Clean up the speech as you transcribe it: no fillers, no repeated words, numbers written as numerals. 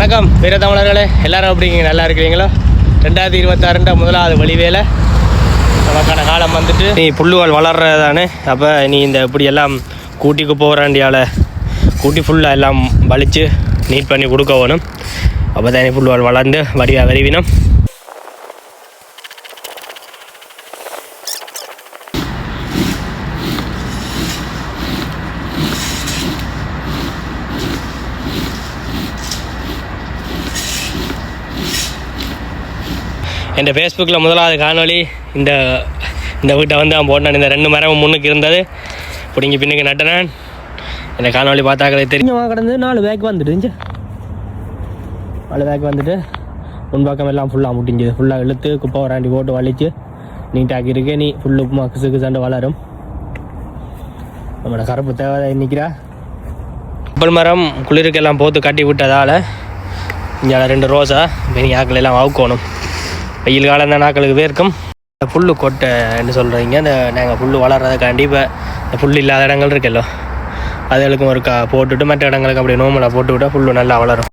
வணக்கம் வீர தமிழர்களே, எல்லாரும் அப்படிங்க நல்லா இருக்கிறீங்களோ? 2026 முதலாவது வழிவேலை நமக்கான காலம் வந்துட்டு நீ புல்லுவால் வளர்றதானே. அப்போ நீ இந்த இப்படியெல்லாம் கூட்டிக்கு போகிறாண்டியால் கூட்டி ஃபுல்லாக எல்லாம் வலித்து நீட் பண்ணி கொடுக்க வேணும். அப்போ தான் புல்லுவால் வளர்ந்து வருவினம். என் ஃபேஸ்புக்கில் முதலாவது காணொலி இந்த வீட்டை வந்து அவன் போட்டான். இந்த 2 மரம் முன்னுக்கு இருந்தது பிடிங்கி பின்னுக்கு நட்டினான். இந்த காணொலி பார்த்தாக்களே தெரிஞ்சு கடந்து 4 பேக் வந்துட்டு 4 பேக் வந்துட்டு முன்பக்கம் எல்லாம் ஃபுல்லாக முட்டிஞ்சுது. ஃபுல்லாக இழுத்து குப்பை வராண்டி போட்டு வலிச்சு நீட்டாக்கி இருக்கு. நீ ஃபுல்லு மக்கு சண்டை வளரும். நம்மளோட கருப்பு தேவை நிற்கிறா. கப்பல் மரம் குளிருக்கெல்லாம் போட்டு கட்டி விட்டதால் இங்கே 2 ரோஸா பெரிய ஆக்கள் எல்லாம் அவுக்கணும். வெயில் காலம் தான் நாக்களுக்கு வேர்க்கும். புல் கொட்டைன்னு சொல்கிறீங்க. அந்த நாங்கள் புல் வளர்கிறதுக்காண்டி இப்போ இந்த புல் இல்லாத இடங்கள் இருக்குல்லோ அதுகளுக்கும் ஒரு போட்டுவிட்டு மற்ற இடங்களுக்கு அப்படியே நோமலாக போட்டு விட்டால் புல் நல்லா வளரும்.